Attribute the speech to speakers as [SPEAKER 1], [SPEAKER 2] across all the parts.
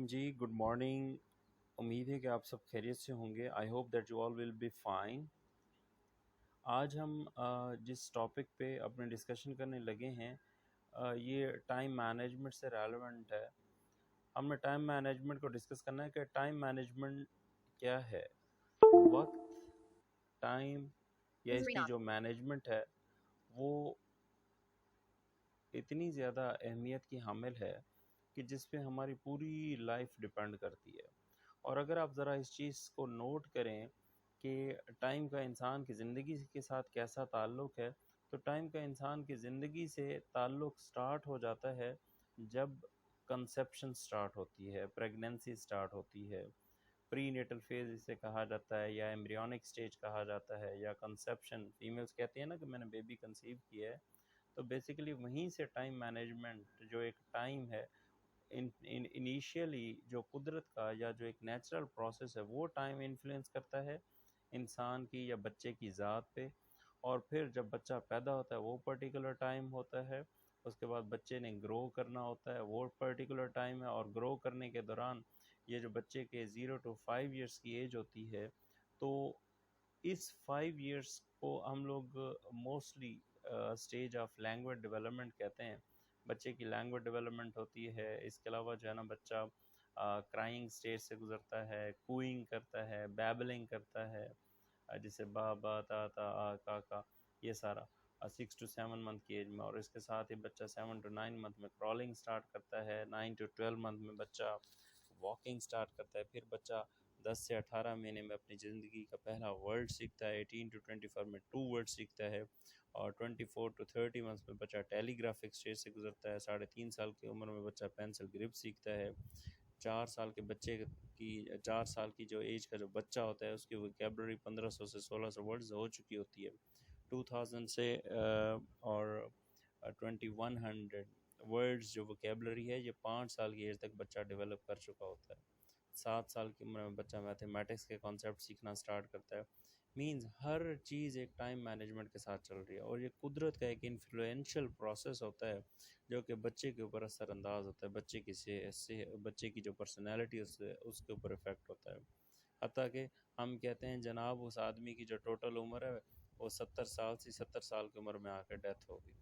[SPEAKER 1] جی good morning. امید ہے کہ آپ سب خیریت سے ہوں گے. I hope that you all will be fine. آج ہم جس ٹاپک پہ اپنے ڈسکشن کرنے لگے ہیں یہ ٹائم مینجمنٹ سے ریلیونٹ ہے. ہم نے ٹائم مینجمنٹ کو ڈسکس کرنا ہے کہ ٹائم مینجمنٹ کیا ہے. وقت، ٹائم یا اس کی جو مینجمنٹ ہے وہ اتنی زیادہ اہمیت کی حامل ہے کہ جس پہ ہماری پوری لائف ڈپینڈ کرتی ہے. اور اگر آپ ذرا اس چیز کو نوٹ کریں کہ ٹائم کا انسان کی زندگی کے ساتھ کیسا تعلق ہے، تو ٹائم کا انسان کی زندگی سے تعلق سٹارٹ ہو جاتا ہے جب کنسیپشن سٹارٹ ہوتی ہے، پریگننسی سٹارٹ ہوتی ہے، پری نیٹل فیز اسے کہا جاتا ہے یا ایمبریونک سٹیج کہا جاتا ہے، یا کنسیپشن فیمیلز کہتی ہیں نا کہ میں نے بیبی کنسیو کیا ہے. تو بیسیکلی وہیں سے ٹائم مینجمنٹ جو ایک ٹائم ہے انیشیلی جو قدرت کا یا جو ایک نیچرل پروسیس ہے وہ ٹائم انفلوئنس کرتا ہے انسان کی یا بچے کی ذات پہ. اور پھر جب بچہ پیدا ہوتا ہے وہ پرٹیکولر ٹائم ہوتا ہے. اس کے بعد بچے نے گرو کرنا ہوتا ہے وہ پرٹیکولر ٹائم ہے. اور گرو کرنے کے دوران یہ جو بچے کے 0 to 5 ایئرس کی ایج ہوتی ہے، تو اس 5 ایئرس کو ہم لوگ mostly stage of language development کہتے ہیں. بچے کی لینگویج ڈیولپمنٹ ہوتی ہے. اس کے علاوہ جو ہے نا بچہ کرائنگ اسٹیج سے گزرتا ہے، کوئنگ کرتا ہے، بیبلنگ کرتا ہے، جیسے با با تا تا آ کا یہ سارا 6 to 7 منتھ کی ایج میں. اور اس کے ساتھ ہی بچہ 7 to 9 منتھ میں کرالنگ سٹارٹ کرتا ہے. 9 to 12 منتھ میں بچہ واکنگ سٹارٹ کرتا ہے. پھر بچہ 10 سے 18 مہینے میں اپنی زندگی کا پہلا ورڈ سیکھتا ہے. 18 to 24 میں 2 ورڈ سیکھتا ہے. اور 24 to 30 منتھ میں بچہ ٹیلی گرافک اسٹیج سے گزرتا ہے. 3.5 سال کی عمر میں بچہ پینسل گرپ سیکھتا ہے. 4 سال کے بچے کی 4 سال کی جو ایج کا جو بچہ ہوتا ہے اس کی ویکیبلری 1500 سے 1600 ورڈز ہو چکی ہوتی ہے. 2000 سے اور 2100 ورڈز جو ویکیبلری ہے یہ 5 سال کی ایج تک بچہ ڈیولپ کر چکا ہوتا ہے. 7 سال کی عمر میں بچہ میتھمیٹکس کے کانسیپٹ سیکھنا سٹارٹ کرتا ہے. مینز ہر چیز ایک ٹائم مینجمنٹ کے ساتھ چل رہی ہے. اور یہ قدرت کا ایک انفلوئنشل پروسیس ہوتا ہے جو کہ بچے کے اوپر اثر انداز ہوتا ہے. بچے کی جو پرسنالٹی اس کے اوپر افیکٹ ہوتا ہے. حتیٰ کہ ہم کہتے ہیں جناب اس آدمی کی جو ٹوٹل عمر ہے وہ 70 سال سے 70 سال کی عمر میں آ کے ڈیتھ ہوگی.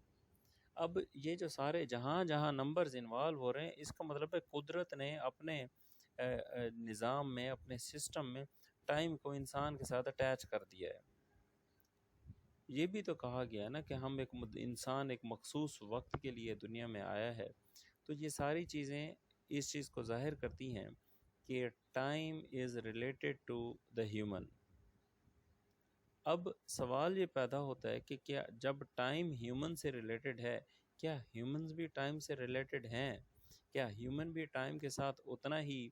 [SPEAKER 1] اب یہ جو سارے جہاں جہاں نمبرز انوالو ہو رہے ہیں اس کا مطلب ہے قدرت نے اپنے نظام میں، اپنے سسٹم میں ٹائم کو انسان کے ساتھ اٹیچ کر دیا ہے. یہ بھی تو کہا گیا ہے نا کہ ہم انسان ایک مخصوص وقت کے لیے دنیا میں آیا ہے. تو یہ ساری چیزیں اس چیز کو ظاہر کرتی ہیں کہ time is related to the human. اب سوال یہ پیدا ہوتا ہے کہ کیا جب ٹائم ہیومن سے ریلیٹڈ ہے، کیا ہیومنز بھی ٹائم سے ریلیٹڈ ہیں؟ کیا ہیومن بھی ٹائم کے ساتھ اتنا ہی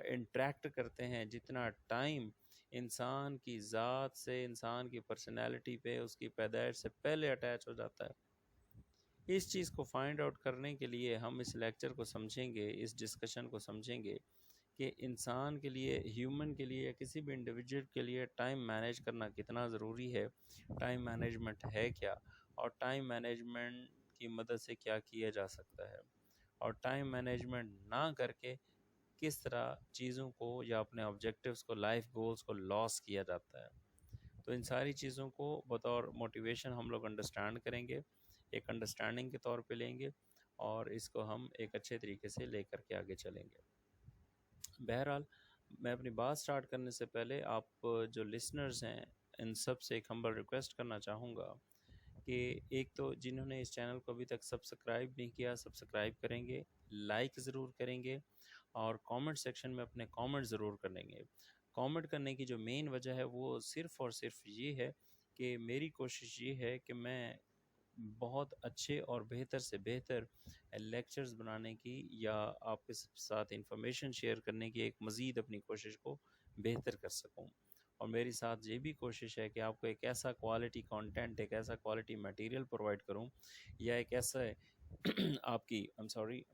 [SPEAKER 1] انٹریکٹ کرتے ہیں جتنا ٹائم انسان کی ذات سے، انسان کی پرسنالٹی پہ، اس کی پیدائش سے پہلے اٹیچ ہو جاتا ہے؟ اس چیز کو فائنڈ آؤٹ کرنے کے لیے ہم اس لیکچر کو سمجھیں گے، اس ڈسکشن کو سمجھیں گے کہ انسان کے لیے، ہیومن کے لیے، کسی بھی انڈیویجول کے لیے ٹائم مینیج کرنا کتنا ضروری ہے، ٹائم مینجمنٹ ہے کیا، اور ٹائم مینجمنٹ کی مدد سے کیا کیا جا سکتا ہے، اور ٹائم مینجمنٹ نہ کر کے کس طرح چیزوں کو یا اپنے آبجیکٹیوز کو، لائف گولز کو لاس کیا جاتا ہے. تو ان ساری چیزوں کو بطور موٹیویشن ہم لوگ انڈرسٹینڈ کریں گے، ایک انڈرسٹینڈنگ کے طور پہ لیں گے، اور اس کو ہم ایک اچھے طریقے سے لے کر کے آگے چلیں گے. بہرحال میں اپنی بات سٹارٹ کرنے سے پہلے آپ جو لسنرز ہیں ان سب سے ایک ہمبل ریکویسٹ کرنا چاہوں گا کہ ایک تو جنہوں نے اس چینل کو ابھی تک سبسکرائب نہیں کیا، سبسکرائب کریں گے، لائک ضرور کریں گے، اور کامنٹ سیکشن میں اپنے کامنٹ ضرور کریں گے. کامنٹ کرنے کی جو مین وجہ ہے وہ صرف اور صرف یہ ہے کہ میری کوشش یہ ہے کہ میں بہت اچھے اور بہتر سے بہتر لیکچرز بنانے کی یا آپ کے ساتھ انفارمیشن شیئر کرنے کی ایک مزید اپنی کوشش کو بہتر کر سکوں. اور میری ساتھ یہ بھی کوشش ہے کہ آپ کو ایک ایسا کوالٹی کانٹینٹ، ایک ایسا کوالٹی میٹیریل پرووائڈ کروں، یا ایک ایسا آپ کی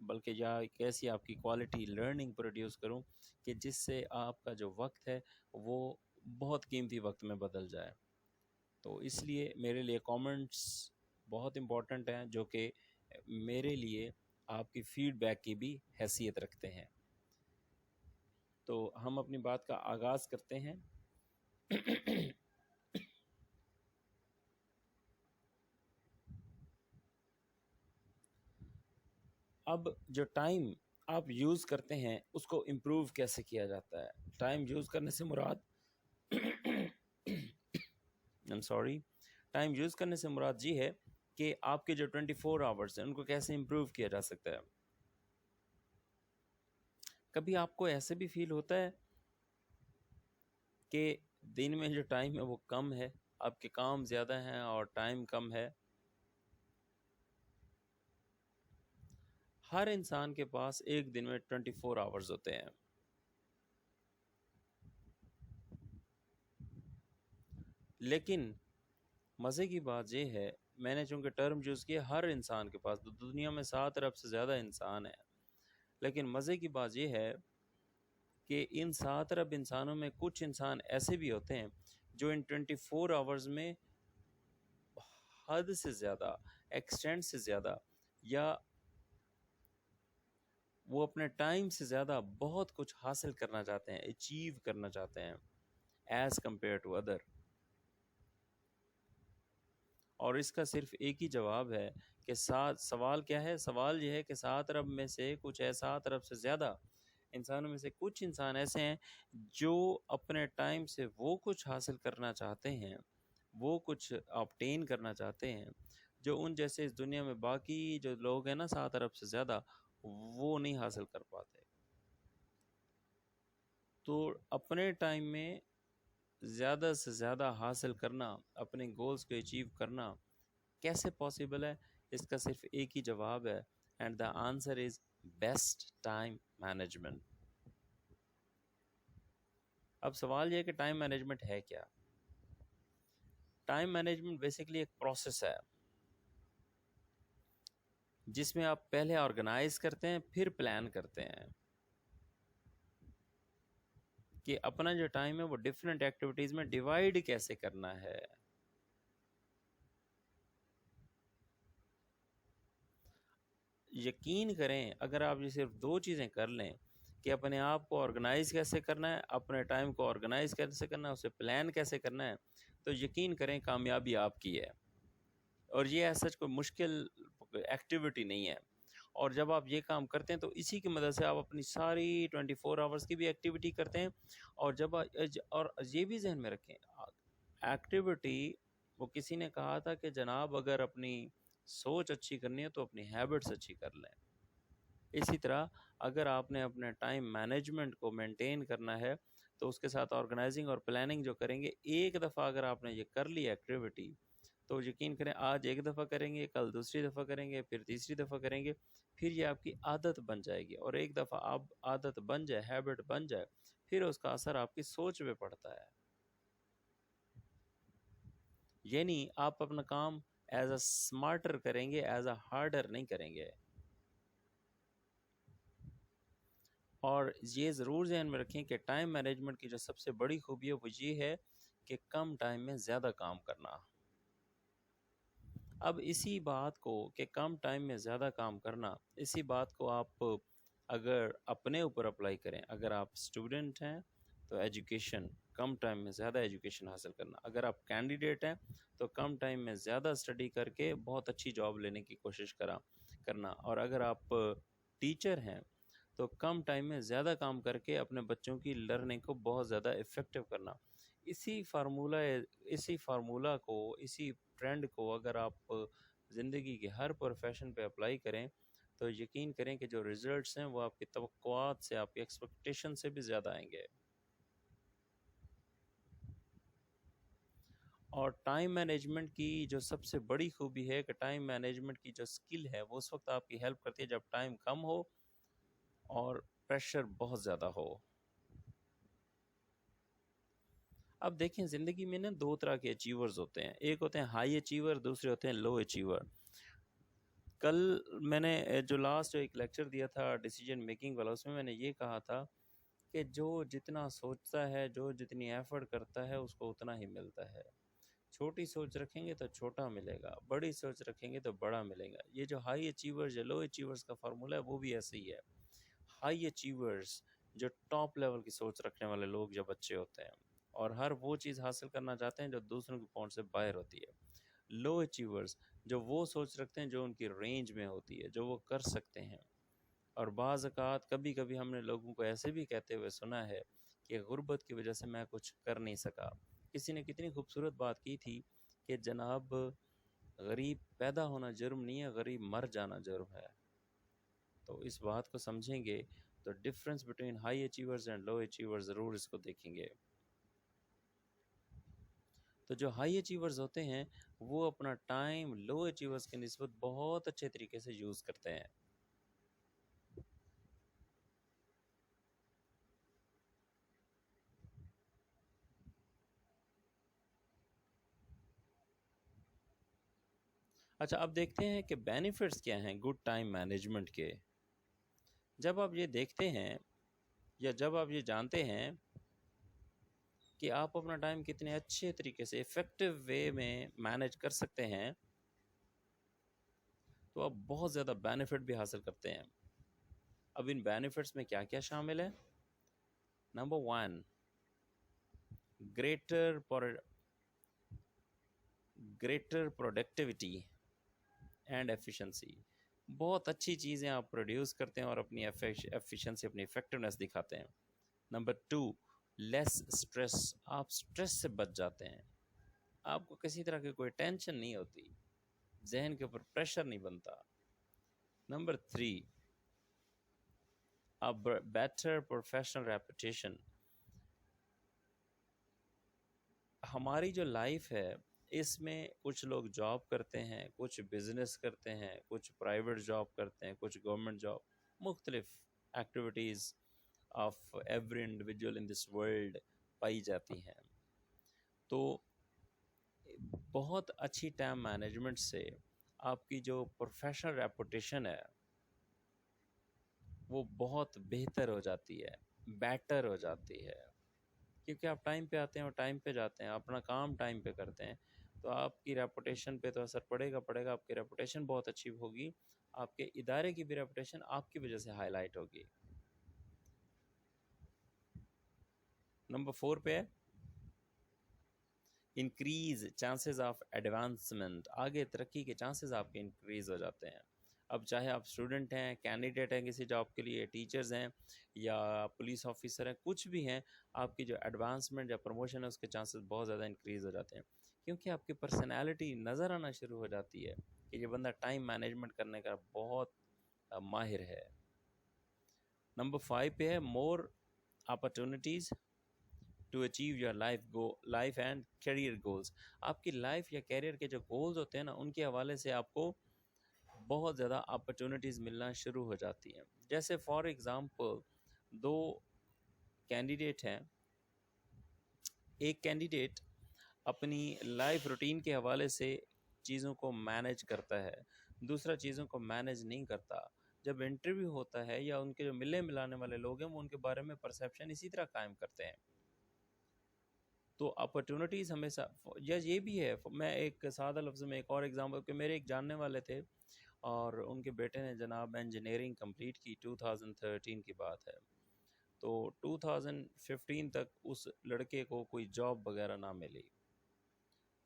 [SPEAKER 1] بلکہ یا ایک ایسی آپ کی کوالٹی لرننگ پروڈیوس کروں کہ جس سے آپ کا جو وقت ہے وہ بہت قیمتی وقت میں بدل جائے. تو اس لیے میرے لیے کامنٹس بہت امپورٹنٹ ہیں، جو کہ میرے لیے آپ کی فیڈ بیک کی بھی حیثیت رکھتے ہیں۔ تو ہم اپنی بات کا آغاز کرتے ہیں۔ اب جو ٹائم آپ یوز کرتے ہیں اس کو امپروو کیسے کیا جاتا ہے؟ ٹائم یوز کرنے سے مراد ٹائم یوز کرنے سے مراد یہ ہے کہ آپ کے جو 24 آورس ہیں ان کو کیسے امپروو کیا جا سکتا ہے۔ کبھی آپ کو ایسے بھی فیل ہوتا ہے کہ دن میں جو ٹائم ہے وہ کم ہے، آپ کے کام زیادہ ہیں اور ٹائم کم ہے؟ ہر انسان کے پاس ایک دن میں 24 آورز ہوتے ہیں، لیکن مزے کی بات یہ ہے، میں نے چونکہ ٹرم یوز کیا ہر انسان کے پاس، تو دنیا میں 7 ارب سے زیادہ انسان ہیں، لیکن مزے کی بات یہ ہے کہ ان 7 ارب انسانوں میں کچھ انسان ایسے بھی ہوتے ہیں جو ان 24 آورز میں حد سے زیادہ، ایکسٹینڈ سے زیادہ، یا وہ اپنے ٹائم سے زیادہ بہت کچھ حاصل کرنا چاہتے ہیں، اچیو کرنا چاہتے ہیں ایز کمپیئر ٹو ادر۔ اور اس کا صرف ایک ہی جواب ہے کہ سوال کیا ہے؟ سوال یہ ہے کہ 7 ارب میں سے کچھ 7 ارب سے زیادہ انسانوں میں سے کچھ انسان ایسے ہیں جو اپنے ٹائم سے وہ کچھ حاصل کرنا چاہتے ہیں، وہ کچھ آبٹین کرنا چاہتے ہیں جو ان جیسے اس دنیا میں باقی جو لوگ ہیں نا 7 ارب سے زیادہ، وہ نہیں حاصل کر پاتے۔ تو اپنے ٹائم میں زیادہ سے زیادہ حاصل کرنا، اپنے گولز کو اچیو کرنا کیسے پاسبل ہے؟ اس کا صرف ایک ہی جواب ہے، and the answer is best time management. اب سوال یہ ہے کہ ٹائم مینجمنٹ ہے کیا؟ ٹائم مینجمنٹ بیسیکلی ایک پروسیس ہے جس میں آپ پہلے آرگنائز کرتے ہیں، پھر پلان کرتے ہیں کہ اپنا جو ٹائم ہے وہ ڈفرینٹ ایکٹیویٹیز میں ڈیوائڈ کیسے کرنا ہے۔ یقین کریں اگر آپ یہ صرف 2 چیزیں کر لیں کہ اپنے آپ کو آرگنائز کیسے کرنا ہے، اپنے ٹائم کو آرگنائز کیسے کرنا ہے، اسے پلان کیسے کرنا ہے، تو یقین کریں کامیابی آپ کی ہے۔ اور یہ ایسا کوئی مشکل ایکٹیویٹی نہیں ہے، اور جب آپ یہ کام کرتے ہیں تو اسی کی مدد سے آپ اپنی ساری 24 آورس کی بھی ایکٹیویٹی کرتے ہیں۔ اور اور یہ بھی ذہن میں رکھیں، ایکٹیویٹی، وہ کسی نے کہا تھا کہ جناب اگر اپنی سوچ اچھی کرنی ہے تو اپنی ہیبٹس اچھی کر لیں۔ اسی طرح اگر آپ نے اپنے ٹائم مینجمنٹ کو مینٹین کرنا ہے تو اس کے ساتھ آرگنائزنگ اور پلاننگ جو کریں گے، ایک دفعہ اگر آپ نے یہ کر لی ایکٹیویٹی تو یقین کریں آج ایک دفعہ کریں گے، کل دوسری دفعہ کریں گے، پھر تیسری دفعہ کریں گے، پھر یہ آپ کی عادت بن جائے گی، اور ایک دفعہ آپ عادت بن جائے، ہیبٹ بن جائے، پھر اس کا اثر آپ کی سوچ پہ پڑتا ہے۔ یعنی آپ اپنا کام ایز اے سمارٹر کریں گے، ایز اے ہارڈر نہیں کریں گے۔ اور یہ ضرور ذہن میں رکھیں کہ ٹائم مینجمنٹ کی جو سب سے بڑی خوبی ہے وہ یہ ہے کہ کم ٹائم میں زیادہ کام کرنا۔ اب اسی بات کو کہ کم ٹائم میں زیادہ کام کرنا، اسی بات کو آپ اگر اپنے اوپر اپلائی کریں، اگر آپ اسٹوڈنٹ ہیں تو ایجوکیشن، کم ٹائم میں زیادہ ایجوکیشن حاصل کرنا، اگر آپ کینڈیڈیٹ ہیں تو کم ٹائم میں زیادہ اسٹڈی کر کے بہت اچھی جاب لینے کی کوشش کرنا، اور اگر آپ ٹیچر ہیں تو کم ٹائم میں زیادہ کام کر کے اپنے بچوں کی لرننگ کو بہت زیادہ افیکٹو کرنا۔ اسی فارمولہ کو، اسی ٹرینڈ کو اگر آپ زندگی کے ہر پروفیشن پہ اپلائی کریں تو یقین کریں کہ جو ریزلٹس ہیں وہ آپ کی توقعات سے، آپ کی ایکسپیکٹیشن سے بھی زیادہ آئیں گے۔ اور ٹائم مینجمنٹ کی جو سب سے بڑی خوبی ہے کہ ٹائم مینجمنٹ کی جو سکل ہے وہ اس وقت آپ کی ہیلپ کرتی ہے جب ٹائم کم ہو اور پریشر بہت زیادہ ہو۔ اب دیکھیں زندگی میں نا 2 طرح کے اچیورز ہوتے ہیں، ایک ہوتے ہیں ہائی اچیور، دوسرے ہوتے ہیں لو اچیور۔ کل میں نے جو لاسٹ ایک لیکچر دیا تھا ڈیسیجن میکنگ والا، اس میں نے یہ کہا تھا کہ جو جتنا سوچتا ہے، جو جتنی ایفرٹ کرتا ہے اس کو اتنا ہی ملتا ہے۔ چھوٹی سوچ رکھیں گے تو چھوٹا ملے گا، بڑی سوچ رکھیں گے تو بڑا ملے گا. یہ جو ہائی اچیورز یا لو اچیورز کا فارمولا ہے وہ بھی ایسے ہی ہے. ہائی اچیورز جو ٹاپ لیول کی سوچ رکھنے والے لوگ جب بچے ہوتے ہیں اور ہر وہ چیز حاصل کرنا چاہتے ہیں جو دوسروں کی پہنچ سے باہر ہوتی ہے. لو اچیورز جو وہ سوچ رکھتے ہیں جو ان کی رینج میں ہوتی ہے، جو وہ کر سکتے ہیں. اور بعض اوقات کبھی کبھی ہم نے لوگوں کو ایسے بھی کہتے ہوئے سنا ہے کہ غربت کی وجہ سے میں کچھ کر نہیں سکا. کسی نے کتنی خوبصورت بات کی تھی کہ جناب غریب پیدا ہونا جرم نہیں ہے، غریب مر جانا جرم ہے. تو اس بات کو سمجھیں گے تو difference between high achievers and low achievers ضرور اس کو دیکھیں گے. تو جو ہائی اچیورز ہوتے ہیں وہ اپنا ٹائم لو اچیورز کے نسبت بہت اچھے طریقے سے یوز کرتے ہیں. اچھا اب دیکھتے ہیں کہ بینیفٹس کیا ہیں گڈ ٹائم مینجمنٹ کے. جب آپ یہ دیکھتے ہیں یا جب آپ یہ جانتے ہیں کہ آپ اپنا ٹائم کتنے اچھے طریقے سے افیکٹو وے میں مینج کر سکتے ہیں تو آپ بہت زیادہ بینیفٹ بھی حاصل کرتے ہیں. اب ان بینیفٹس میں کیا کیا شامل ہے؟ Number 1، greater productivity and efficiency. بہت اچھی چیزیں آپ پروڈیوس کرتے ہیں اور اپنی ایفیشنسی، اپنی افیکٹونیس دکھاتے ہیں. Number 2، less stress. آپ اسٹریس سے بچ جاتے ہیں، آپ کو کسی طرح کی کوئی ٹینشن نہیں ہوتی، ذہن کے اوپر پریشر نہیں بنتا. Number 3، better professional reputation. ہماری جو لائف ہے اس میں کچھ لوگ جاب کرتے ہیں، کچھ بزنس کرتے ہیں، کچھ پرائیویٹ جاب کرتے ہیں، کچھ گورنمنٹ جاب. مختلف activities of every individual in this world پائی جاتی ہیں. تو بہت اچھی ٹائم مینجمنٹ سے آپ کی جو پروفیشنل ریپوٹیشن ہے وہ بہت بہتر ہو جاتی ہے، بیٹر ہو جاتی ہے. کیونکہ آپ ٹائم پہ آتے ہیں اور ٹائم پہ جاتے ہیں، اپنا کام ٹائم پہ کرتے ہیں، تو آپ کی ریپوٹیشن پہ تو اثر پڑے گا. آپ کی ریپوٹیشن بہت اچھی ہوگی، آپ کے ادارے کی بھی ریپوٹیشن آپ کی وجہ سے ہائی لائٹ ہوگی. نمبر 4 پہ ہے انکریز چانسز آف ایڈوانسمنٹ. آگے ترقی کے چانسز آپ کے انکریز ہو جاتے ہیں. اب چاہے آپ اسٹوڈنٹ ہیں، کینڈیڈیٹ ہیں کسی جاب کے لیے، ٹیچرز ہیں یا پولیس آفیسر ہیں، کچھ بھی ہیں، آپ کی جو ایڈوانسمنٹ یا پروموشن ہے اس کے چانسز بہت زیادہ انکریز ہو جاتے ہیں. کیونکہ آپ کی پرسنالٹی نظر آنا شروع ہو جاتی ہے کہ یہ بندہ ٹائم مینجمنٹ کرنے کا بہت ماہر ہے. نمبر 5 پہ ہے more opportunities to achieve your life and career goals. آپ کی لائف یا کیریئر کے جو گولز ہوتے ہیں نا ان کے حوالے سے آپ کو بہت زیادہ اپرچونیٹیز ملنا شروع ہو جاتی ہیں. جیسے فار ایگزامپل 2 کینڈیڈیٹ ہیں، ایک کینڈیڈیٹ اپنی لائف روٹین کے حوالے سے چیزوں کو مینج کرتا ہے، دوسرا چیزوں کو مینج نہیں کرتا. جب انٹرویو ہوتا ہے یا ان کے جو ملنے ملانے والے لوگ ہیں وہ ان کے بارے میں پرسیپشن اسی طرح قائم کرتے ہیں. تو اپرچونیٹیز ہمیشہ یا یہ بھی ہے. میں ایک سادہ لفظ میں ایک اور ایگزامپل کہ میرے ایک جاننے والے تھے اور ان کے بیٹے نے جناب انجینئرنگ کمپلیٹ کی، 2013 کی بات ہے. تو 2015 تک اس لڑکے کو کوئی جاب وغیرہ نہ ملی.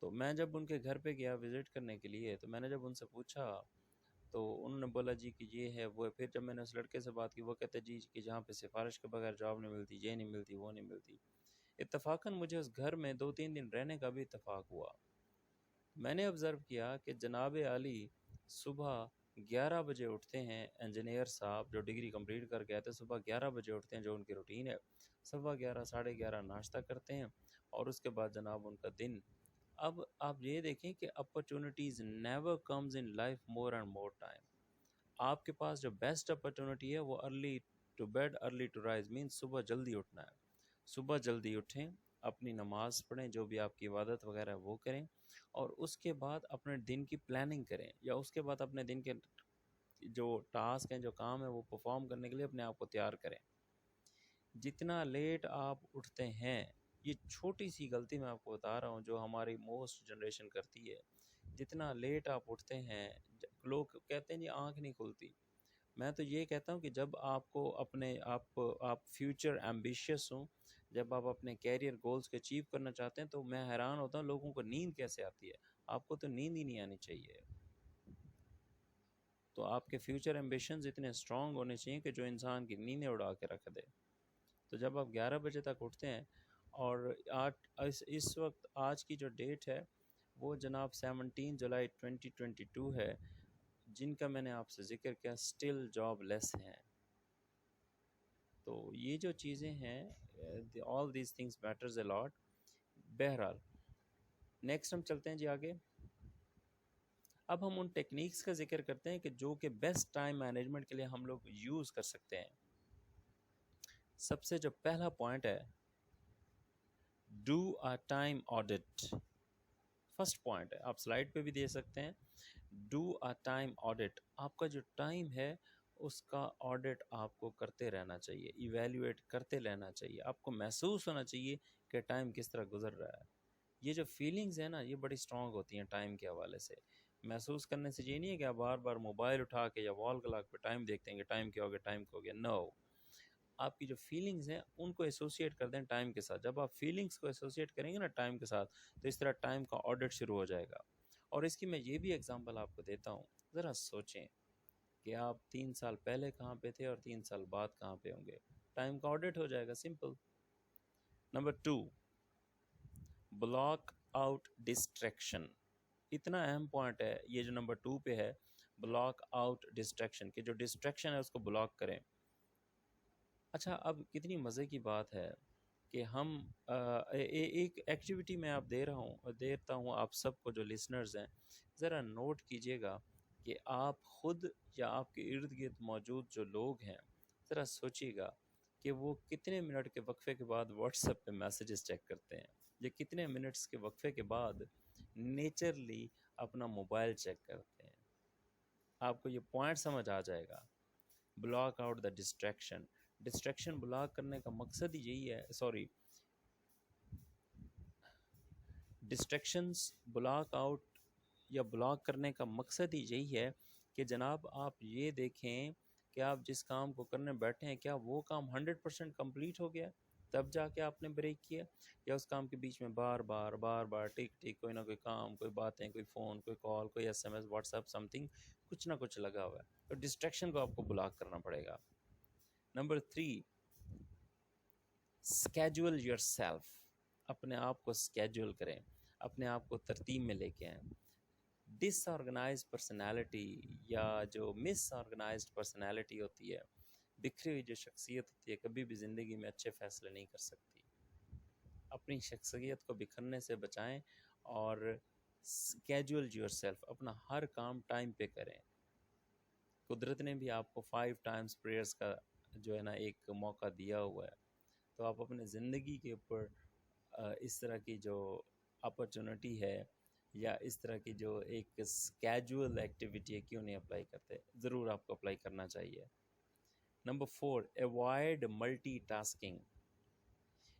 [SPEAKER 1] تو میں جب ان کے گھر پہ گیا وزٹ کرنے کے لیے تو میں نے جب ان سے پوچھا تو انہوں نے بولا جی کہ یہ ہے وہ ہے. پھر جب میں نے اس لڑکے سے بات کی وہ کہتے جی کہ جہاں پہ سفارش کے بغیر جاب نہیں ملتی، یہ نہیں ملتی، وہ نہیں ملتی. اتفاقاً مجھے اس گھر میں 2-3 دن رہنے کا بھی اتفاق ہوا. میں نے آبزرو کیا کہ جناب عالی صبح 11 بجے اٹھتے ہیں. انجینئر صاحب جو ڈگری کمپلیٹ کر کے آتے ہیں صبح 11 بجے اٹھتے ہیں، جو ان کی روٹین ہے. 11:15 11:30 ناشتہ کرتے ہیں اور اس کے بعد جناب ان کا دن. اب آپ یہ دیکھیں کہ opportunities never comes in life more and more time. آپ کے پاس جو بیسٹ اپرچونیٹی ہے وہ early to bed early to rise means صبح جلدی اٹھنا ہے. صبح جلدی اٹھیں، اپنی نماز پڑھیں، جو بھی آپ کی عبادت وغیرہ ہے وہ کریں، اور اس کے بعد اپنے دن کی پلاننگ کریں، یا اس کے بعد اپنے دن کے جو ٹاسک ہیں، جو کام ہے وہ پرفارم کرنے کے لیے اپنے آپ کو تیار کریں. جتنا لیٹ آپ اٹھتے ہیں یہ چھوٹی سی غلطی میں آپ کو بتا رہا ہوں جو ہماری موسٹ جنریشن کرتی ہے. جتنا لیٹ آپ اٹھتے ہیں، لوگ کہتے ہیں جی آنکھ نہیں کھلتی. میں تو یہ کہتا ہوں کہ جب آپ کو اپنے آپ فیوچر ایمبیشیس ہوں، جب آپ اپنے کیریئر گولز کو اچیو کرنا چاہتے ہیں، تو میں حیران ہوتا ہوں لوگوں کو نیند کیسے آتی ہے. آپ کو تو نیند ہی نہیں آنی چاہیے. تو آپ کے فیوچر ایمبیشنز اتنے اسٹرانگ ہونے چاہیے کہ جو انسان کی نیندیں اڑا کے رکھ دے. تو جب آپ 11 بجے تک اٹھتے ہیں، اور اس وقت آج کی جو ڈیٹ ہے وہ جناب 17 جولائی 2022 ہے، جن کا میں نے آپ سے ذکر کیا اسٹل جاب لیس ہیں. تو یہ جو چیزیں ہیں، آل دیز تھنگس میٹرز اے لاٹ. بہرحال نیکسٹ ہم چلتے ہیں جی آگے. اب ہم ان ٹیکنیکس کا ذکر کرتے ہیں کہ جو کہ بیسٹ ٹائم مینجمنٹ کے لیے ہم لوگ یوز کر سکتے ہیں. سب سے جو پہلا پوائنٹ ہے، do a time audit. First point ہے، آپ سلائڈ پہ بھی دے سکتے ہیں. Do a time audit. آپ کا جو ٹائم ہے اس کا آڈٹ آپ کو کرتے رہنا چاہیے، ایویلیویٹ کرتے رہنا چاہیے. آپ کو محسوس ہونا چاہیے کہ ٹائم کس طرح گزر رہا ہے. یہ جو فیلنگز ہیں نا، یہ بڑی اسٹرانگ ہوتی ہیں ٹائم کے حوالے سے. محسوس کرنے سے یہ نہیں ہے کہ آپ بار بار موبائل اٹھا کے یا وال کلاک پہ ٹائم دیکھتے ہیں کہ ٹائم کیا ہو گیا، ٹائم کیا ہو گیا. نو، آپ کی جو فیلنگز ہیں ان کو ایسوسیٹ کر دیں ٹائم کے ساتھ. جب آپ فیلنگز کو ایسوسیٹ کریں گے نا ٹائم کے ساتھ، تو اس طرح ٹائم کا آڈٹ شروع ہو جائے گا. اور اس کی میں یہ بھی اگزامپل آپ کو دیتا ہوں. ذرا سوچیں کہ آپ 3 سال پہلے کہاں پہ تھے اور 3 سال بعد کہاں پہ ہوں گے. ٹائم کا آڈٹ ہو جائے گا، simple. Number 2، block out distraction. اتنا اہم پوائنٹ ہے یہ جو نمبر 2 پہ ہے، بلاک آؤٹ ڈسٹریکشن، کہ جو ڈسٹریکشن ہے اس کو بلاک کریں. اچھا، اب کتنی مزے کی بات ہے کہ ہم ایک ایکٹیویٹی میں آپ دیتا ہوں آپ سب کو جو لسنرز ہیں. ذرا نوٹ کیجئے گا کہ آپ خود یا آپ کے ارد گرد موجود جو لوگ ہیں، ذرا سوچیے گا کہ وہ کتنے منٹ کے وقفے کے بعد واٹس ایپ پہ میسیجز چیک کرتے ہیں، یا کتنے منٹس کے وقفے کے بعد نیچرلی اپنا موبائل چیک کرتے ہیں. آپ کو یہ پوائنٹ سمجھ آ جائے گا. Block out the distraction. Distraction block کرنے کا مقصد ہی یہی ہے، ڈسٹریکشنز بلاک آؤٹ یا بلاک کرنے کا مقصد ہی یہی ہے کہ جناب آپ یہ دیکھیں کہ آپ جس کام کو کرنے بیٹھے ہیں کیا وہ کام 100% کمپلیٹ ہو گیا، تب جا کے آپ نے بریک کیا، یا اس کام کے بیچ میں بار بار ٹک ٹک کوئی نہ کوئی کام، کوئی باتیں، کوئی فون، کوئی کال، کوئی SMS، what's app, some thing, کچھ نہ کچھ لگا ہوا ہے. تو ڈسٹریکشن کو آپ کو بلاک کرنا پڑے گا. Number 3، schedule yourself. اپنے آپ کو اسکیجول کریں، اپنے آپ کو ترتیب میں لے کے آئیں. ڈس آرگنائز پرسنالٹی یا جو مس آرگنائزڈ پرسنالٹی ہوتی ہے، بکھری ہوئی جو شخصیت ہوتی ہے، کبھی بھی زندگی میں اچھے فیصلے نہیں کر سکتی. اپنی شخصیت کو بکھرنے سے بچائیں اور اسکیجول یور سیلف. اپنا ہر کام ٹائم پہ کریں. قدرت نے بھی آپ کو 5 ٹائمز پریئرس کا جو ہے نا ایک موقع دیا ہوا ہے. تو آپ اپنے زندگی کے اوپر اس طرح کی جو اپرچونٹی ہے یا اس طرح کی جو ایک اسکیجول ایکٹیویٹی ہے کیوں نہیں اپلائی کرتے؟ ضرور آپ کو اپلائی کرنا چاہیے. Number 4، avoid multi tasking.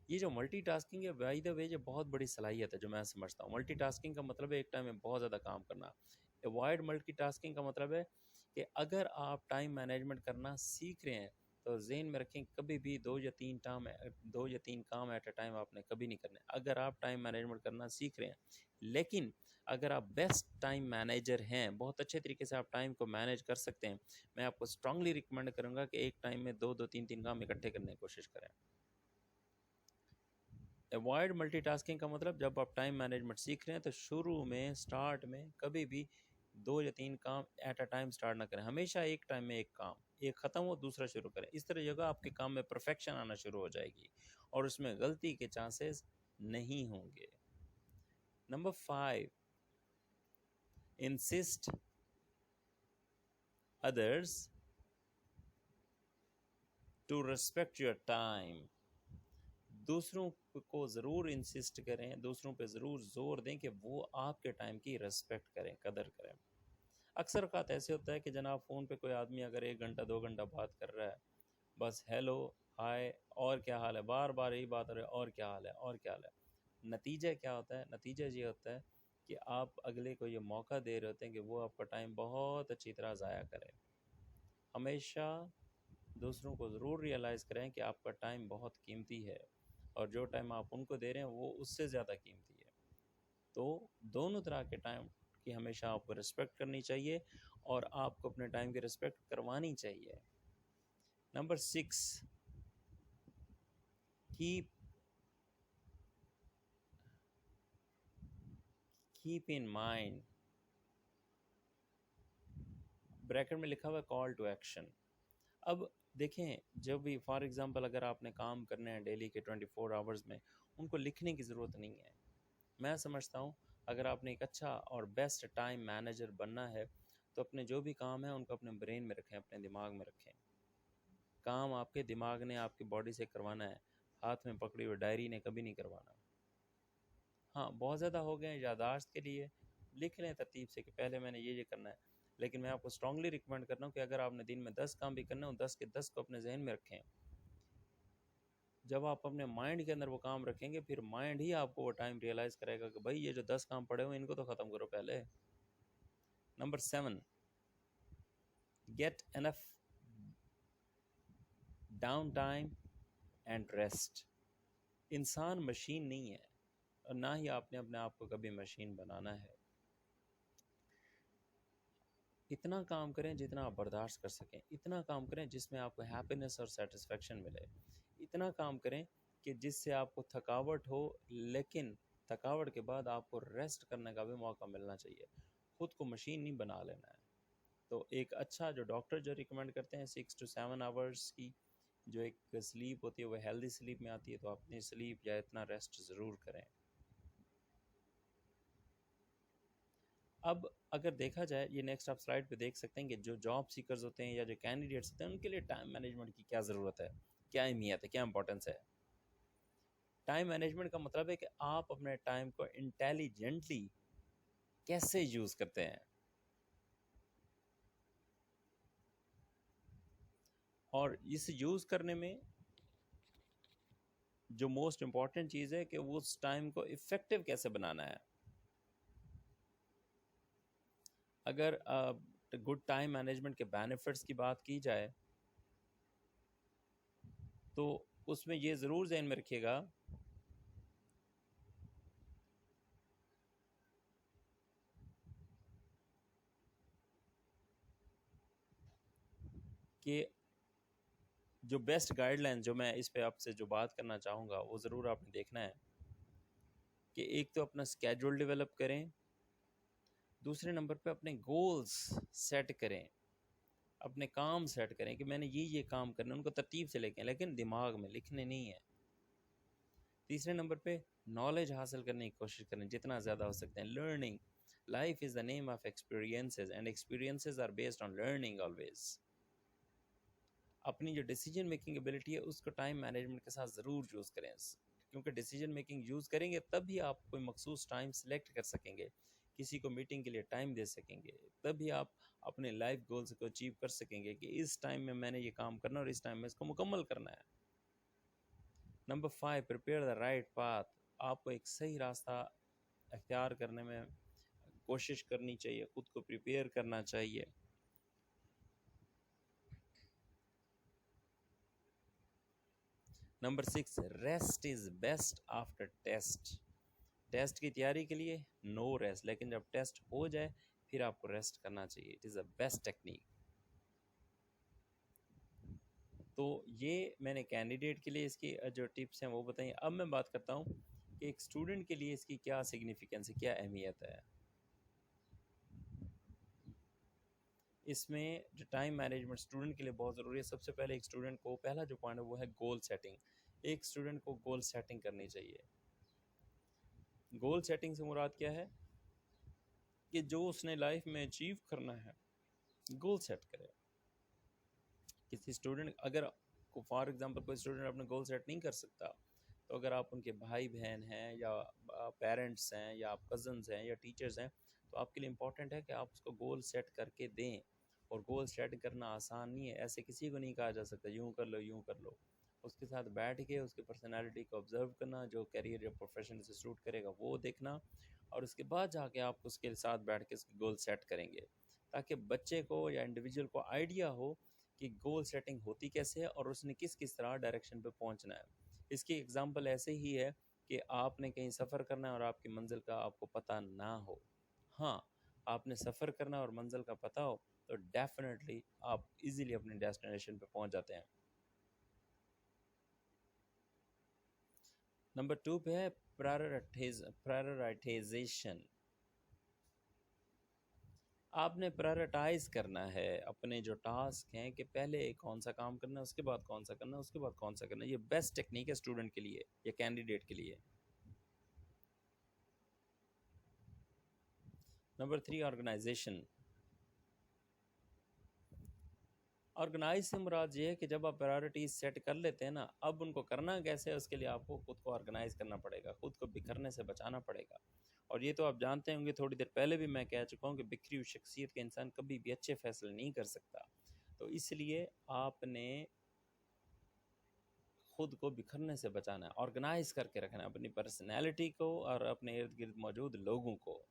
[SPEAKER 1] یہ جو ملٹی ٹاسکنگ ہے، بائی دا وے، یہ بہت بڑی صلاحیت ہے جو میں سمجھتا ہوں. ملٹی ٹاسکنگ کا مطلب ہے ایک ٹائم میں بہت زیادہ کام کرنا. ایوائڈ ملٹی ٹاسکنگ کا مطلب ہے کہ اگر آپ ٹائم مینجمنٹ کرنا سیکھ رہے ہیں تو ذہن میں رکھیں کبھی بھی 2 یا 3 کام ایٹ اے ٹائم آپ نے کبھی نہیں کرنے. اگر آپ ٹائم مینجمنٹ کرنا سیکھ رہے ہیں، لیکن اگر آپ بیسٹ ٹائم مینیجر ہیں، بہت اچھے طریقے سے آپ ٹائم کو مینیج کر سکتے ہیں، میں آپ کو اسٹرانگلی ریکمینڈ کروں گا کہ ایک ٹائم میں 2 3 کام اکٹھے کرنے کی کوشش کریں. ایوائڈ ملٹی ٹاسکنگ کا مطلب جب آپ ٹائم مینجمنٹ سیکھ رہے ہیں تو شروع میں اسٹارٹ میں کبھی بھی 2 یا 3 کام ایٹ اے ٹائم اسٹارٹ نہ کریں. ہمیشہ ایک ٹائم میں ایک کام، ایک ختم ہو دوسرا شروع کریں. اس طرح جگہ آپ کے کام میں پرفیکشن آنا شروع ہو جائے گی اور اس میں غلطی کے چانسز نہیں ہوں گے. Number 5، insist others to respect your time. دوسروں کو ضرور انسسٹ کریں، دوسروں پہ ضرور زور دیں کہ وہ آپ کے ٹائم کی ریسپیکٹ کریں، قدر کریں. اکثر اوقات ایسے ہوتا ہے کہ جناب فون پہ کوئی آدمی اگر 1 گھنٹہ 2 گھنٹہ بات کر رہا ہے، بس ہیلو ہائے اور کیا حال ہے، بار بار یہی بات ہو رہی ہے، اور کیا حال ہے، اور کیا حال ہے۔ نتیجہ کیا ہوتا ہے؟ نتیجہ یہ ہوتا ہے کہ آپ اگلے کو یہ موقع دے رہے ہوتے ہیں کہ وہ آپ کا ٹائم بہت اچھی طرح ضائع کرے۔ ہمیشہ دوسروں کو ضرور ریئلائز کریں کہ آپ کا ٹائم بہت قیمتی ہے، اور جو ٹائم آپ ان کو دے رہے ہیں وہ اس سے زیادہ قیمتی ہے۔ تو دونوں طرح کے ٹائم کی ہمیشہ آپ کو رسپیکٹ کرنی چاہیے، اور آپ کو اپنے ٹائم کی رسپیکٹ کروانی چاہیے۔ Number 6، keep in mind, bracket میں لکھا ہوا ہے کال ٹو ایکشن۔ اب دیکھیں، جب بھی فار ایگزامپل اگر آپ نے کام کرنے ہیں ڈیلی کے 24 آورز میں، ان کو لکھنے کی ضرورت نہیں ہے۔ میں سمجھتا ہوں اگر آپ نے ایک اچھا اور بیسٹ ٹائم مینیجر بننا ہے تو اپنے جو بھی کام ہیں ان کو اپنے برین میں رکھیں، اپنے دماغ میں رکھیں۔ کام آپ کے دماغ نے آپ کی باڈی سے کروانا ہے، ہاتھ میں پکڑی ہوئی ڈائری نے کبھی نہیں کروانا۔ ہاں بہت زیادہ ہو گئے ہیں یادداشت کے لیے، لکھ لیں ترتیب سے کہ پہلے میں نے یہ کرنا ہے، لیکن میں آپ کو اسٹرانگلی ریکمینڈ کرتا ہوں کہ اگر آپ نے دن میں 10 کام بھی کرنے ہوں، 10 کے 10 کو اپنے ذہن میں رکھیں۔ جب آپ اپنے مائنڈ کے اندر وہ کام رکھیں گے، پھر مائنڈ ہی آپ کو وہ ٹائم ریئلائز کرے گا کہ بھائی یہ جو 10 کام پڑے ہوئے ان کو تو ختم کرو پہلے۔ Number 7، get enough down time and rest. انسان مشین نہیں ہے، اور نہ ہی آپ نے اپنے آپ کو کبھی مشین بنانا ہے۔ اتنا کام کریں جتنا آپ برداشت کر سکیں، اتنا کام کریں جس میں آپ کو ہیپینس اور سیٹسفیکشن ملے، اتنا کام کریں کہ جس سے آپ کو تھکاوٹ ہو، لیکن تھکاوٹ کے بعد آپ کو ریسٹ کرنے کا بھی موقع ملنا چاہیے۔ خود کو مشین نہیں بنا لینا ہے۔ تو ایک اچھا جو ڈاکٹر جو ریکمینڈ کرتے ہیں 6 to 7 آورس کی جو ایک سلیپ ہوتی ہے وہ ہیلدی سلیپ میں آتی ہے، تو اپنی سلیپ یا اتنا ریسٹ ضرور کریں۔ اب اگر دیکھا جائے، یہ نیکسٹ آپ سلائڈ پہ دیکھ سکتے ہیں کہ جو جاب سیکرز ہوتے ہیں یا جو کینڈیڈیٹس ہوتے ہیں ان کے لیے ٹائم مینجمنٹ کی کیا ضرورت ہے، کیا اہمیت ہے، کیا امپورٹنس ہے۔ ٹائم مینجمنٹ کا مطلب ہے کہ آپ اپنے ٹائم کو انٹیلیجنٹلی کیسے یوز کرتے ہیں، اور اس یوز کرنے میں جو موسٹ امپورٹنٹ چیز ہے کہ وہ اس ٹائم کو افیکٹو کیسے بنانا ہے۔ اگر گڈ ٹائم مینجمنٹ کے بینیفٹس کی بات کی جائے تو اس میں یہ ضرور ذہن میں رکھیے گا کہ جو بیسٹ گائیڈ لائن جو میں اس پہ آپ سے جو بات کرنا چاہوں گا وہ ضرور آپ نے دیکھنا ہے کہ ایک تو اپنا اسکیجول ڈیولپ کریں، دوسرے نمبر پہ اپنے گولز سیٹ کریں، اپنے کام سیٹ کریں کہ میں نے یہ کام کرنے، ان کو ترتیب سے لکھیں لیکن دماغ میں لکھنے نہیں ہیں۔ تیسرے نمبر پہ نالج حاصل کرنے کی کوشش کریں جتنا زیادہ ہو سکتے ہیں۔ Learning, life is the name of experiences and experiences are based on learning always. اپنی جو ڈیسیجن میکنگ ایبلٹی ہے اس کو ٹائم مینجمنٹ کے ساتھ ضرور یوز کریں، کیونکہ ڈیسیجن میکنگ یوز کریں گے تب ہی آپ کوئی مخصوص ٹائم سلیکٹ کر سکیں گے، کسی کو میٹنگ کے لیے ٹائم دے سکیں گے، تب ہی آپ اپنے لائف گولز کو اچیو کر سکیں گے کہ اس ٹائم میں نے یہ کام کرنا اور اس ٹائم میں اس کو مکمل کرنا ہے۔ Number 5، prepare the right path. آپ کو ایک صحیح راستہ اختیار کرنے میں کوشش کرنی چاہیے، خود کو پریپیئر کرنا چاہیے۔ Number 6، rest is best after test. Test کی تیاری کے لیے نو ریسٹ، لیکن جب ٹیسٹ ہو جائے پھر آپ کو ریسٹ کرنا چاہیے۔ It is a best technique. تو یہ میں نے کینڈیڈیٹ کے لیے اس کی جو ٹپس ہیں وہ بتائیں۔ اب میں بات کرتا ہوں کہ ایک اسٹوڈنٹ کے لیے اس کی کیا سگنیفیکنس ہے، کیا اہمیت ہے۔ اس میں جو ٹائم مینجمنٹ اسٹوڈنٹ کے لیے بہت ضروری ہے۔ سب سے پہلے ایک اسٹوڈنٹ کو پہلا جو پوائنٹ ہے وہ ہے گول سیٹنگ۔ ایک اسٹوڈنٹ کو گول سیٹنگ کرنی چاہیے۔ گول سیٹنگ سے مراد کیا ہے کہ جو اس نے لائف میں اچیو کرنا ہے گول سیٹ کرے۔ کسی اسٹوڈنٹ اگر فار ایگزامپل کوئی اسٹوڈنٹ اپنے گول سیٹ نہیں کر سکتا، تو اگر آپ ان کے بھائی بہن ہیں یا پیرنٹس ہیں یا آپ کزنز ہیں یا ٹیچرز ہیں، تو آپ کے لیے امپورٹنٹ ہے کہ آپ اس کو گول سیٹ کر کے دیں۔ اور گول سیٹ کرنا آسان نہیں ہے، ایسے کسی کو نہیں کہا جا سکتا یوں کر لو یوں کر لو۔ اس کے ساتھ بیٹھ کے اس کی پرسنالٹی کو آبزرو کرنا، جو کیریئر یا پروفیشن سے سوٹ کرے گا وہ دیکھنا، اور اس کے بعد جا کے آپ اس کے ساتھ بیٹھ کے اس کے گول سیٹ کریں گے، تاکہ بچے کو یا انڈیویجول کو آئیڈیا ہو کہ گول سیٹنگ ہوتی کیسے ہے اور اس نے کس کس طرح ڈائریکشن پہ پہنچنا ہے۔ اس کی اگزامپل ایسے ہی ہے کہ آپ نے کہیں سفر کرنا ہے اور آپ کی منزل کا آپ کو پتہ نہ ہو، ہاں آپ نے سفر کرنا اور منزل کا پتہ ہو تو ڈیفینیٹلی آپ ایزیلی اپنے ڈیسٹینیشن پہ پہنچ جاتے ہیں۔ نمبر 2 پہ ہے پرائرٹائزیشن۔ آپ نے پرائرٹائز کرنا ہے اپنے جو ٹاسک ہیں کہ پہلے کون سا کام کرنا ہے، اس کے بعد کون سا کرنا ہے، اس کے بعد کون سا کرنا ہے۔ یہ بیسٹ ٹیکنیک ہے اسٹوڈنٹ کے لیے یا کینڈیڈیٹ کے لیے۔ Number 3 organization. آرگنائز سے مراد یہ ہے کہ جب آپ پرائرٹیز سیٹ کر لیتے ہیں نا، اب ان کو کرنا کیسے ہے، اس کے لیے آپ کو خود کو آرگنائز کرنا پڑے گا، خود کو بکھرنے سے بچانا پڑے گا۔ اور یہ تو آپ جانتے ہوں گے، تھوڑی دیر پہلے بھی میں کہہ چکا ہوں کہ بکھری ہوئی شخصیت کا انسان کبھی بھی اچھے فیصلے نہیں کر سکتا۔ تو اس لیے آپ نے خود کو بکھرنے سے بچانا ہے، آرگنائز کر کے رکھنا ہے اپنی پرسنالٹی کو اور اپنے ارد گرد موجود لوگوں کو۔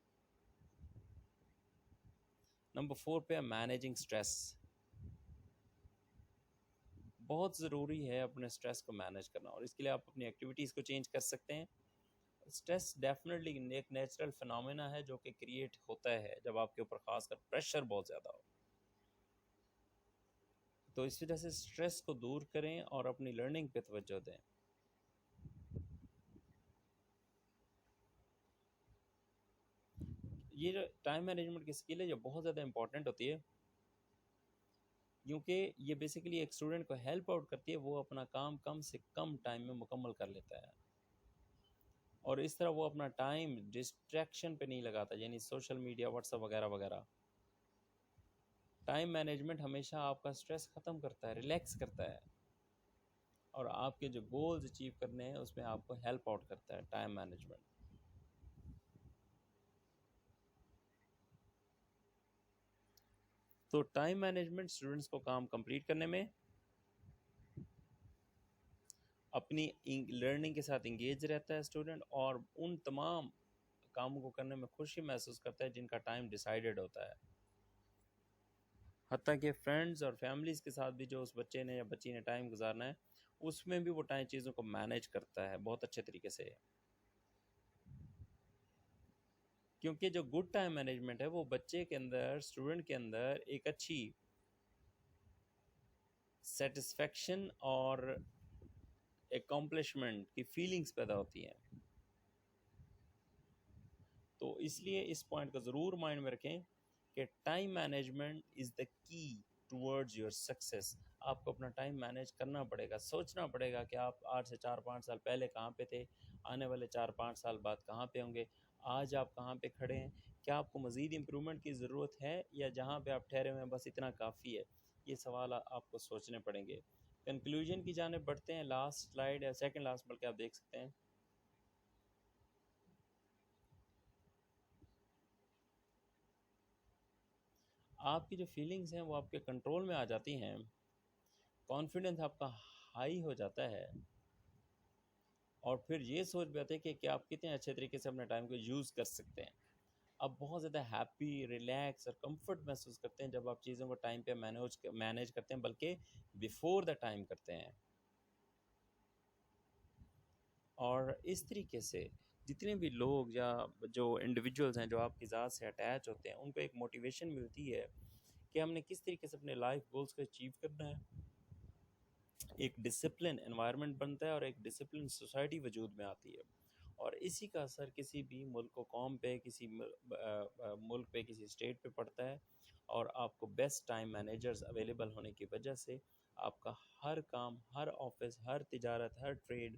[SPEAKER 1] نمبر 4 پہ مینیجنگ سٹریس۔ بہت ضروری ہے اپنے سٹریس کو مینیج کرنا، اور اس کے لیے آپ اپنی ایکٹیویٹیز کو چینج کر سکتے ہیں۔ سٹریس ڈیفینیٹلی ایک نیچرل فنامنا ہے جو کہ کریٹ ہوتا ہے جب آپ کے اوپر خاص کر پریشر بہت زیادہ ہو، تو اس وجہ سے سٹریس کو دور کریں اور اپنی لرننگ پہ توجہ دیں۔ یہ جو ٹائم مینجمنٹ کی اسکل ہے یہ بہت زیادہ امپورٹنٹ ہوتی ہے، کیونکہ یہ بیسیکلی ایک اسٹوڈنٹ کو ہیلپ آؤٹ کرتی ہے، وہ اپنا کام کم سے کم ٹائم میں مکمل کر لیتا ہے، اور اس طرح وہ اپنا ٹائم ڈسٹریکشن پہ نہیں لگاتا، یعنی سوشل میڈیا، واٹس ایپ وغیرہ وغیرہ۔ ٹائم مینجمنٹ ہمیشہ آپ کا سٹریس ختم کرتا ہے، ریلیکس کرتا ہے، اور آپ کے جو گولز اچیو کرنے ہیں اس میں آپ کو ہیلپ آؤٹ کرتا ہے ٹائم مینجمنٹ۔ تو ٹائم مینجمنٹ اسٹوڈنٹس کو کام کمپلیٹ کرنے میں، اپنی لرننگ کے ساتھ انگیج رہتا ہے اسٹوڈنٹ، اور ان تمام کاموں کو کرنے میں خوشی محسوس کرتا ہے جن کا ٹائم ڈیسائیڈڈ ہوتا ہے، حتیٰ کہ فرینڈز اور فیملیز کے ساتھ بھی جو اس بچے نے یا بچی نے ٹائم گزارنا ہے، اس میں بھی وہ ٹائم چیزوں کو مینیج کرتا ہے بہت اچھے طریقے سے، کیونکہ جو گڈ ٹائم مینجمنٹ ہے وہ بچے کے اندر، اسٹوڈنٹ کے اندر ایک اچھی سیٹسفیکشن اور اکمپلشمنٹ کی فیلنگز پیدا ہوتی ہیں۔ تو اس لیے اس پوائنٹ کو ضرور مائنڈ میں رکھیں کہ ٹائم مینجمنٹ از دا کی ٹورڈز یور سکسیس۔ آپ کو اپنا ٹائم مینیج کرنا پڑے گا، سوچنا پڑے گا کہ آپ آج سے 4-5 سال پہلے کہاں پہ تھے، آنے والے 4-5 سال بعد کہاں پہ ہوں گے، آج آپ کہاں پہ کھڑے ہیں، کیا آپ کو مزید امپرومنٹ کی ضرورت ہے یا جہاں پہ آپ ٹھہرے ہوئے ہیں بس اتنا کافی ہے۔ یہ سوال آپ کو سوچنے پڑیں گے۔ کنکلوژن کی جانب بڑھتے ہیں، لاسٹ سلائیڈ ہے، سیکنڈ لاسٹ بلکہ آپ دیکھ سکتے ہیں۔ آپ کی جو فیلنگز ہیں وہ آپ کے کنٹرول میں آ جاتی ہیں، کانفیڈنس آپ کا ہائی ہو جاتا ہے، اور پھر یہ سوچ بھی آتی ہے کہ آپ کتنے اچھے طریقے سے اپنے ٹائم کو یوز کر سکتے ہیں۔ آپ بہت زیادہ ہیپی، ریلیکس اور کمفرٹ محسوس کرتے ہیں جب آپ چیزوں کو ٹائم پہ مینیج کرتے ہیں، بلکہ بیفور دا ٹائم کرتے ہیں۔ اور اس طریقے سے جتنے بھی لوگ یا جو انڈیویجولز ہیں جو آپ کی ذات سے اٹیچ ہوتے ہیں، ان کو ایک موٹیویشن ملتی ہے کہ ہم نے کس طریقے سے اپنے لائف گولز کو اچیو کرنا ہے، ایک ڈسپلن انوائرمنٹ بنتا ہے اور ایک ڈسپلن سوسائٹی وجود میں آتی ہے، اور اسی کا اثر کسی بھی ملک و قوم پہ، کسی ملک پہ، کسی اسٹیٹ پہ پڑتا ہے، اور آپ کو بیسٹ ٹائم مینیجرز اویلیبل ہونے کی وجہ سے آپ کا ہر کام، ہر آفس، ہر تجارت، ہر ٹریڈ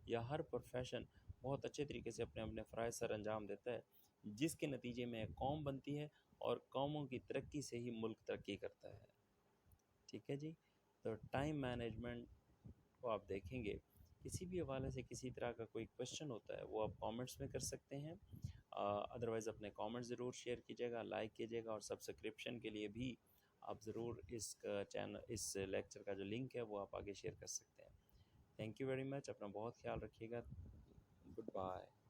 [SPEAKER 1] یا ہر پروفیشن بہت اچھے طریقے سے اپنے اپنے فرائض سر انجام دیتا ہے، جس کے نتیجے میں ایک قوم بنتی ہے، اور قوموں کی ترقی سے ہی ملک ترقی کرتا ہے۔ ٹھیک ہے جی، تو ٹائم مینجمنٹ کو آپ دیکھیں گے، کسی بھی حوالے سے کسی طرح کا کوئی کوشچن ہوتا ہے وہ آپ کامنٹس میں کر سکتے ہیں، ادروائز اپنے کامنٹ ضرور شیئر کیجیے گا، لائک کیجیے گا، اور سبسکرپشن کے لیے بھی آپ ضرور اس چینل، اس لیکچر کا جو لنک ہے وہ آپ آگے شیئر کر سکتے ہیں۔ تھینک یو ویری مچ، اپنا بہت خیال رکھیے گا، گڈ بائے.